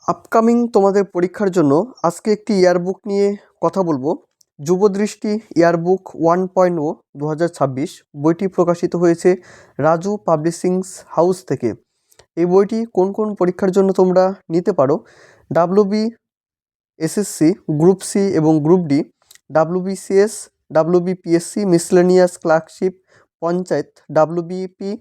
Upcoming তোমাদের পরীক্ষার জন্য আজকে একটি ইয়ারবুক নিয়ে কথা বলবো। যুবদৃষ্টি ইয়ারবুক 1.0 2026 বইটি প্রকাশিত হয়েছে রাজু পাবলিশিংস হাউস থেকে। এই বইটি কোন কোন পরীক্ষার জন্য তোমরা নিতে পারো? ডাব্লিউবি, এসএসসি, গ্রুপ সি এবং group D, WBCS, WBPSC, miscellaneous clerkship, panchayat, WBP,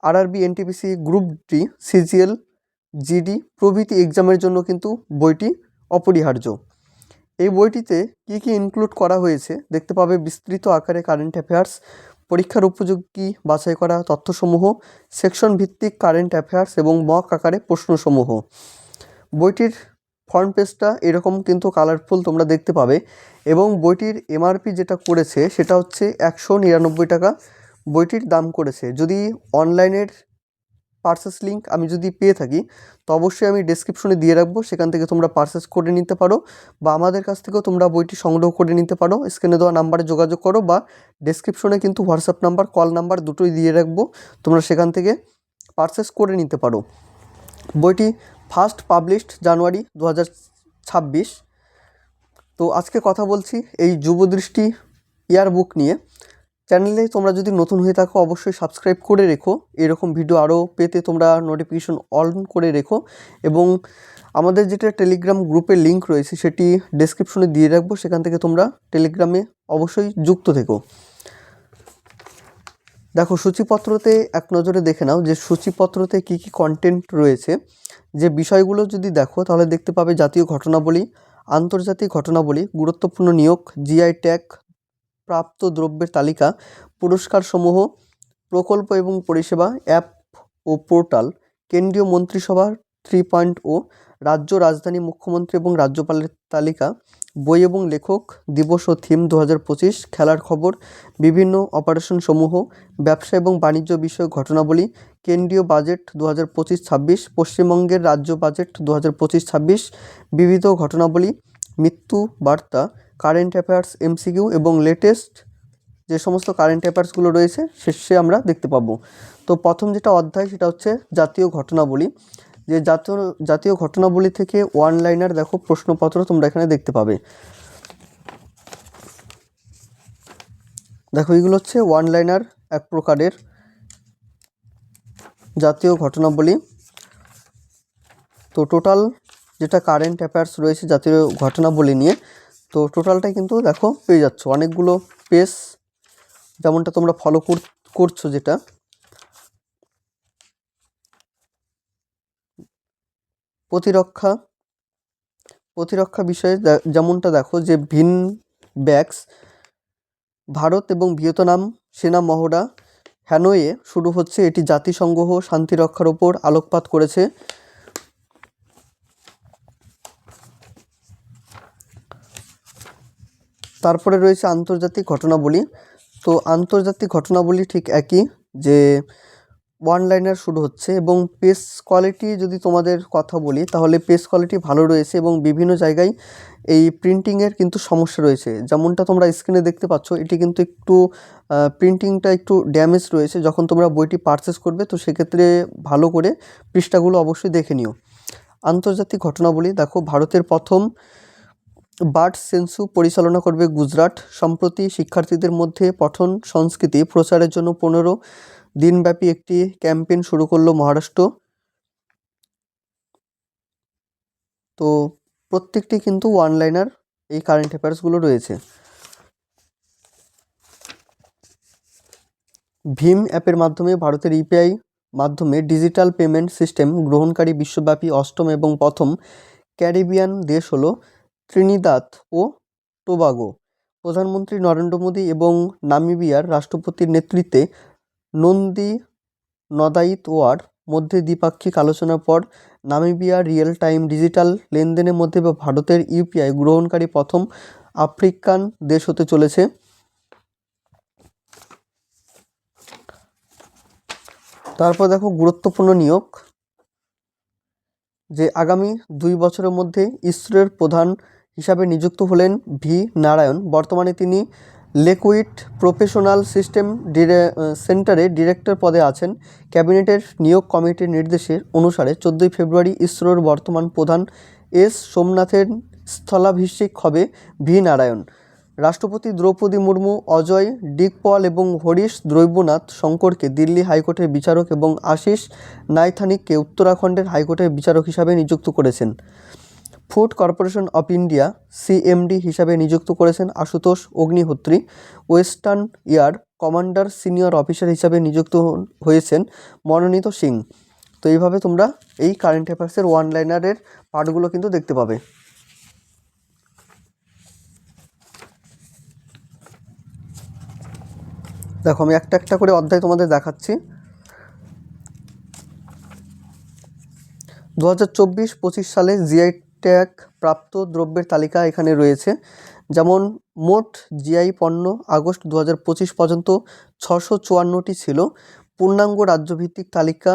RRB, NTPC, group D, CGL, GD প্রভৃতি এক্সামের জন্য কিন্তু বইটি অপরিহার্য। এই বইটিতে কি কি ইনক্লুড করা হয়েছে দেখতে পাবে। বিস্তৃত আকারে কারেন্ট অ্যাফেয়ার্স, পরীক্ষার উপযোগী বাছাই করা তথ্যসমূহ, সেকশন ভিত্তিক কারেন্ট অ্যাফেয়ার্স এবং মক আকারে প্রশ্নসমূহ। বইটির ফ্রন্ট পেজটা এরকম কিন্তু কালারফুল তোমরা দেখতে পাবে এবং বইটির এমআরপি যেটা করেছে সেটা হচ্ছে 199 টাকা বইটির দাম করেছে। যদি অনলাইনের পারচেস লিঙ্ক আমি যদি পেয়ে থাকি তো অবশ্যই আমি ডেসক্রিপশনে দিয়ে রাখবো, সেখান থেকে তোমরা পারচেস করে নিতে পারো বা আমাদের কাছ থেকেও তোমরা বইটি সংগ্রহ করে নিতে পারো। স্ক্রিনে দেওয়া নাম্বারে যোগাযোগ করো বা ডেসক্রিপশনে কিন্তু হোয়াটসঅ্যাপ নাম্বার, কল নাম্বার দুটোই দিয়ে রাখবো, তোমরা সেখান থেকে পারচেস করে নিতে পারো। বইটি ফার্স্ট পাবলিশড জানুয়ারি 2026। তো আজকে কথা বলছি এই যুবদৃষ্টি ইয়ারবুক নিয়ে। চ্যানেলে তোমরা যদি নতুন হয়ে থাকো অবশ্যই সাবস্ক্রাইব করে রেখো, এরকম ভিডিও আরও পেতে তোমরা নোটিফিকেশন অন করে রেখো এবং আমাদের যেটা টেলিগ্রাম গ্রুপের লিঙ্ক রয়েছে সেটি ডেসক্রিপশনে দিয়ে রাখবো, সেখান থেকে তোমরা টেলিগ্রামে অবশ্যই যুক্ত থেকো। দেখো সূচিপত্রতে এক নজরে দেখে নাও যে সূচিপত্রতে কি কি কন্টেন্ট রয়েছে। যে বিষয়গুলো যদি দেখো তাহলে দেখতে পাবে জাতীয় ঘটনাবলী, আন্তর্জাতিক ঘটনাবলী, গুরুত্বপূর্ণ নিয়োগ, জিআই ট্যাগ প্রাপ্ত দ্রব্যের তালিকা, পুরস্কারসমূহ, প্রকল্প এবং পরিষেবা, অ্যাপ ও পোর্টাল, কেন্দ্রীয় মন্ত্রিসভা 3.0, রাজ্য রাজধানী, মুখ্যমন্ত্রী এবং রাজ্যপালের তালিকা, বই এবং লেখক, দিবস ও থিম 2025, খেলার খবর, বিভিন্ন অপারেশনসমূহ, ব্যবসা এবং বাণিজ্য বিষয়ক ঘটনাবলী, কেন্দ্রীয় বাজেট 2025-26, পশ্চিমবঙ্গের রাজ্য বাজেট 2025-26, বিবিধ ঘটনাবলী, মৃত্যু বার্তা, কারেন্ট অ্যাফেয়ার্স, এমসিকিউ এবং লেটেস্ট যে সমস্ত কারেন্ট অ্যাফেয়ার্সগুলো রয়েছে শেষে আমরা দেখতে পাবো। তো প্রথম যেটা অধ্যায় সেটা হচ্ছে জাতীয় ঘটনাবলী। যে জাতীয় ঘটনাবলী থেকে ওয়ান লাইনার দেখো প্রশ্নপত্র তোমরা এখানে দেখতে পাবে। দেখো এগুলো হচ্ছে ওয়ান লাইনার এক প্রকারের জাতীয় ঘটনাবলী। তো টোটাল যেটা কারেন্ট অ্যাফেয়ার্স রয়েছে জাতীয় ঘটনাবলী নিয়ে, তো টোটালটাই কিন্তু দেখো পেয়ে যাচ্ছ অনেকগুলো পেজ, যেমনটা তোমরা ফলো করছো যেটা। প্রতিরক্ষা বিষয়ে যেমনটা দেখো যে ভিন ব্যাক্স, ভারত এবং ভিয়েতনাম সেনা মহড়া হ্যানয়ে শুরু হচ্ছে, এটি জাতিসংঘ শান্তি রক্ষার ওপর আলোকপাত করেছে। তারপরে রয়েছে আন্তর্জাতিক ঘটনাবলী। তো আন্তর্জাতিক ঘটনাবলী ঠিক একই, যে ওয়ান লাইনার শুরু হচ্ছে এবং পেজ কোয়ালিটি যদি তোমাদের কথা বলি তাহলে পেজ কোয়ালিটি ভালো রয়েছে এবং বিভিন্ন জায়গায় এই প্রিন্টিংয়ের কিন্তু সমস্যা রয়েছে। যেমনটা তোমরা স্ক্রিনে দেখতে পাচ্ছ এটি কিন্তু একটু প্রিন্টিংটা একটু ড্যামেজ রয়েছে। যখন তোমরা বইটি পারচেস করবে তো সেক্ষেত্রে ভালো করে পৃষ্ঠাগুলো অবশ্যই দেখে নিও। আন্তর্জাতিক ঘটনাবলী দেখো, ভারতের প্রথম বার্ড সেন্সু পরিচালনা করবে গুজরাট। সম্প্রতি শিক্ষার্থীদের মধ্যে পঠন সংস্কৃতি প্রচারের জন্য 15 দিনব্যাপী একটি ক্যাম্পেইন শুরু করলো মহারাষ্ট্র। তো প্রত্যেকটি কিন্তু ওয়ান লাইনার এই কারেন্ট অ্যাফেয়ার্সগুলো রয়েছে। ভীম অ্যাপের মাধ্যমে ভারতের ইউপিআই মাধ্যমে ডিজিটাল পেমেন্ট সিস্টেম গ্রহণকারী বিশ্বব্যাপী অষ্টম এবং প্রথম ক্যারিবিয়ান দেশ হলো ত্রিনিদাদ ও টোবাগো। প্রধানমন্ত্রী নরেন্দ্র মোদী এবং নামিবিয়ার রাষ্ট্রপতির নেতৃত্বে নন্দী নদাইতওয়ার মধ্যে দ্বিপাক্ষিক আলোচনার পর নামিবিয়া রিয়েল টাইম ডিজিটাল লেনদেনের মধ্যে ভারতের ইউপিআই গ্রহণকারী প্রথম আফ্রিকান দেশ হতে চলেছে। তারপর দেখো গুরুত্বপূর্ণ নিয়োগ, যে আগামী 2 বছরের মধ্যে ইসরোর প্রধান হিসাবে নিযুক্ত হলেন ভি নারায়ণ। বর্তমানে তিনি লেকুইড প্রফেশনাল সিস্টেম সেন্টারে ডিরেক্টর পদে আছেন। ক্যাবিনেটের নিয়োগ কমিটির নির্দেশের অনুসারে 14 ফেব্রুয়ারি ইসরোর বর্তমান প্রধান এস সোমনাথের স্থলাভিষিক্ত হবে ভি নারায়ণ। রাষ্ট্রপতি দ্রৌপদী মুর্মু অজয় ডিগপল এবং হরিশ দ্রৈবনাথ শঙ্করকে দিল্লি হাইকোর্টের বিচারক এবং আশিস নাইথানিককে উত্তরাখণ্ডের হাইকোর্টের বিচারক হিসাবে নিযুক্ত করেছেন। Food corporation of India CMD হিসাবে নিযুক্ত করেছেন Ashutosh Agnihotri. Western air commander senior officer হিসাবে নিযুক্ত হয়েছেন মনোনীত সিং। তো এইভাবে তোমরা এই কারেন্ট অ্যাফেয়ার্সের ওয়ান লাইনারের পার্টগুলো কিন্তু দেখতে পাবে। দেখো আমি একটা একটা করে অধ্যায় তোমাদের দেখাচ্ছি। 2024-25 সালে জিআই ট্যাগ প্রাপ্ত দ্রব্যের তালিকা এখানে রয়েছে। যেমন মোট জিআই পণ্য আগস্ট 2025 পর্যন্ত 654টি ছিল। পূর্ণাঙ্গ রাজ্যভিত্তিক তালিকা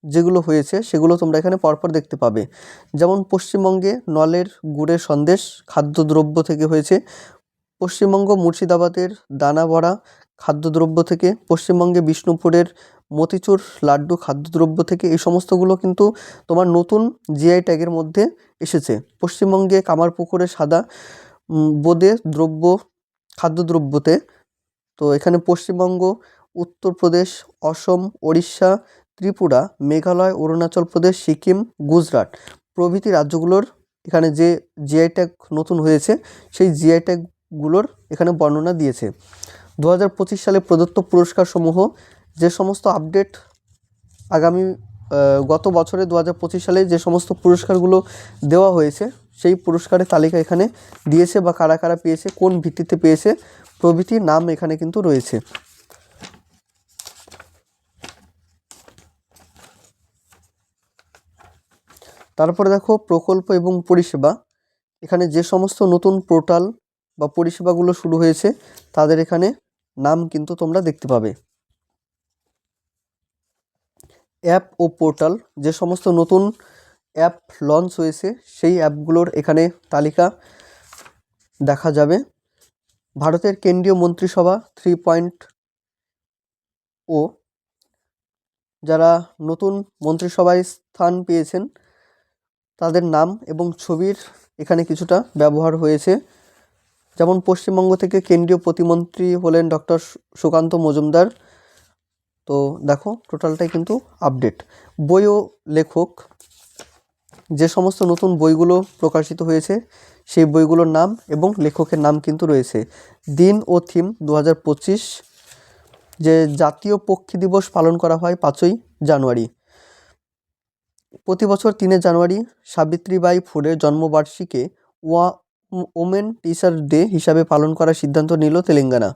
যেগুলো হয়েছে সেগুলো তোমরা এখানে পরপর দেখতে পাবে। যেমন পশ্চিমবঙ্গে নলের গুড়ের সন্দেশ খাদ্যদ্রব্য থেকে হয়েছে। পশ্চিমবঙ্গ মুর্শিদাবাদের দানাবড়া খাদ্যদ্রব্য থেকে। পশ্চিমবঙ্গে বিষ্ণুপুরের মতিচুর লাড্ডু খাদ্যদ্রব্য থেকে। এই সমস্তগুলো কিন্তু তোমার নতুন জিআই ট্যাগের মধ্যে এসেছে। পশ্চিমবঙ্গে কামারপুকুরের সাদা বোঁদে দ্রব্য খাদ্যদ্রব্যতে। তো এখানে পশ্চিমবঙ্গ, উত্তরপ্রদেশ, অসম, ওড়িশা, ত্রিপুরা, মেঘালয়, অরুণাচল প্রদেশ, সিকিম, গুজরাট প্রভৃতি রাজ্যগুলোর এখানে যে জিআই ট্যাগ নতুন হয়েছে সেই জিআই ট্যাগগুলোর এখানে বর্ণনা দিয়েছে। 2025 সালে প্রদত্ত পুরস্কারসমূহ যে সমস্ত আপডেট আগামী গত বছরে 2025 সালে যে সমস্ত পুরস্কারগুলো দেওয়া হয়েছে সেই পুরস্কারের তালিকা এখানে দিয়েছে, বা কারা কারা পেয়েছে, কোন ভিত্তিতে পেয়েছে প্রভৃতির নাম এখানে কিন্তু রয়েছে। তারপরে দেখো প্রকল্প এবং পরিষেবা। এখানে যে সমস্ত নতুন পোর্টাল বা পরিষেবাগুলো শুরু হয়েছে তাদের এখানে নাম কিন্তু তোমরা দেখতে পাবে। অ্যাপ ও পোর্টাল, যে সমস্ত নতুন অ্যাপ লঞ্চ হয়েছে সেই অ্যাপগুলোর এখানে তালিকা দেখা যাবে। ভারতের কেন্দ্রীয় মন্ত্রিসভা 3.0 যারা নতুন মন্ত্রিসভায় স্থান পেয়েছেন তাদের নাম এবং ছবির এখানে কিছুটা ব্যবহার হয়েছে। যেমন পশ্চিমবঙ্গ থেকে কেন্দ্রীয় প্রতিমন্ত্রী হলেন ডক্টর সুকান্ত মজুমদার। তো দেখো টোটালটাই কিন্তু আপডেট। বই ও লেখক, যে সমস্ত নতুন বইগুলো প্রকাশিত হয়েছে সেই বইগুলোর নাম এবং লেখকের নাম কিন্তু রয়েছে। দিন ও থিম 2025, যে জাতীয় পক্ষী দিবস পালন করা হয় 5ই জানুয়ারি। প্রতি বছর 3 জানুয়ারি সাবিত্রীবাই ফুলের জন্মবার্ষিকী ওমেন টিচার ডে হিসাবে পালন করার সিদ্ধান্ত নিল তেলেঙ্গানা।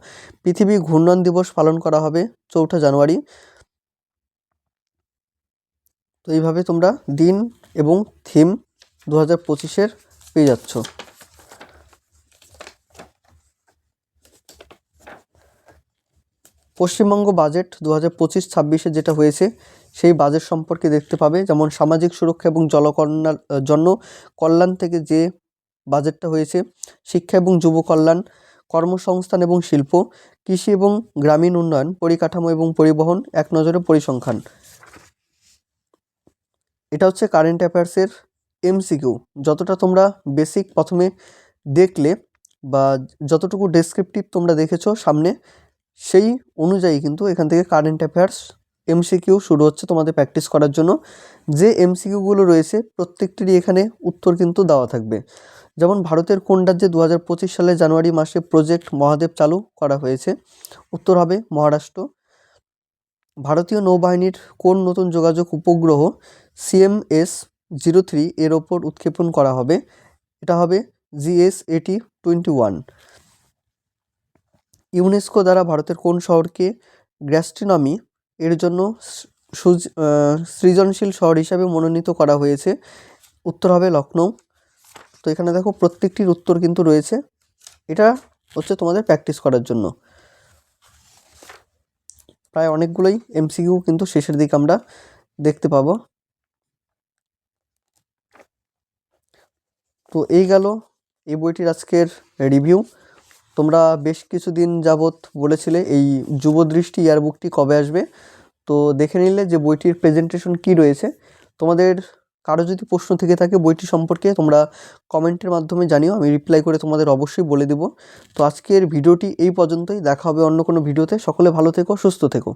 পৃথিবী ঘূর্ণন দিবস পালন করা হবে 4 জানুয়ারি। তো এইভাবে তোমরা দিন এবং থিম 2025-এর পেয়ে যাচ্ছ। পশ্চিমবঙ্গ বাজেট 2025-26 যেটা হয়েছে সেই বাজেট সম্পর্কে দেখতে পাবে। যেমন সামাজিক সুরক্ষা এবং জন কল্যাণ থেকে যে বাজেটটা হয়েছে, শিক্ষা এবং যুব কল্যাণ, কর্মসংস্থান এবং শিল্প, কৃষি এবং গ্রামীণ উন্নয়ন, পরিকাঠামো এবং পরিবহন, এক নজরে পরিসংখ্যান। এটা হচ্ছে কারেন্ট অ্যাফেয়ার্সের এমসিকিউ। যতটা তোমরা বেসিক প্রথমে দেখলে বা যতটুকু ডেসক্রিপটিভ তোমরা দেখেছো সামনে, সেই অনুযায়ী কিন্তু এখান থেকে কারেন্ট অ্যাফেয়ার্স এমসিকিউ শুরু হচ্ছে তোমাদের প্র্যাকটিস করার জন্য। যে এমসিকিউগুলো রয়েছে প্রত্যেকটিরই এখানে উত্তর কিন্তু দেওয়া থাকবে। যেমন ভারতের কোন রাজ্যে 2025 সালের জানুয়ারি মাসে প্রজেক্ট মহাদেব চালু করা হয়েছে? উত্তর হবে মহারাষ্ট্র। ভারতীয় নৌবাহিনীর কোন নতুন যোগাযোগ উপগ্রহ CMS-03 এর ওপর উৎক্ষেপণ করা হবে? এটা হবে GS-80-21। ইউনেস্কো দ্বারা ভারতের কোন শহরকে গ্যাস্ট্রোনমি এর জন্য সৃজনশীল শহর হিসাবে মনোনীত করা হয়েছে? উত্তর হবে লখনৌ। তো এখানে দেখো প্রত্যেকটির উত্তর কিন্তু রয়েছে। এটা হচ্ছে তোমাদের প্র্যাকটিস করার জন্য। প্রায় অনেকগুলোই এমসিকিউ কিন্তু শেষের দিকে আমরা দেখতে পাবো। তো এই গেল এই বইটির আজকের রিভিউ। তোমরা বেশ কিছুদিন যাবৎ বলেছিলে এই যুবদৃষ্টি ইয়ারবুকটি কবে আসবে, তো দেখে নিলে যে বইটির প্রেজেন্টেশন কি রয়েছে। তোমাদের কারো যদি প্রশ্ন থেকে থাকে বইটি সম্পর্কে তোমরা কমেন্টের মাধ্যমে জানিও, আমি রিপ্লাই করে তোমাদের অবশ্যই বলে দেব। তো আজকের ভিডিওটি এই পর্যন্তই, দেখা হবে অন্য কোনো ভিডিওতে। সকলে ভালো থেকো, সুস্থ থেকো।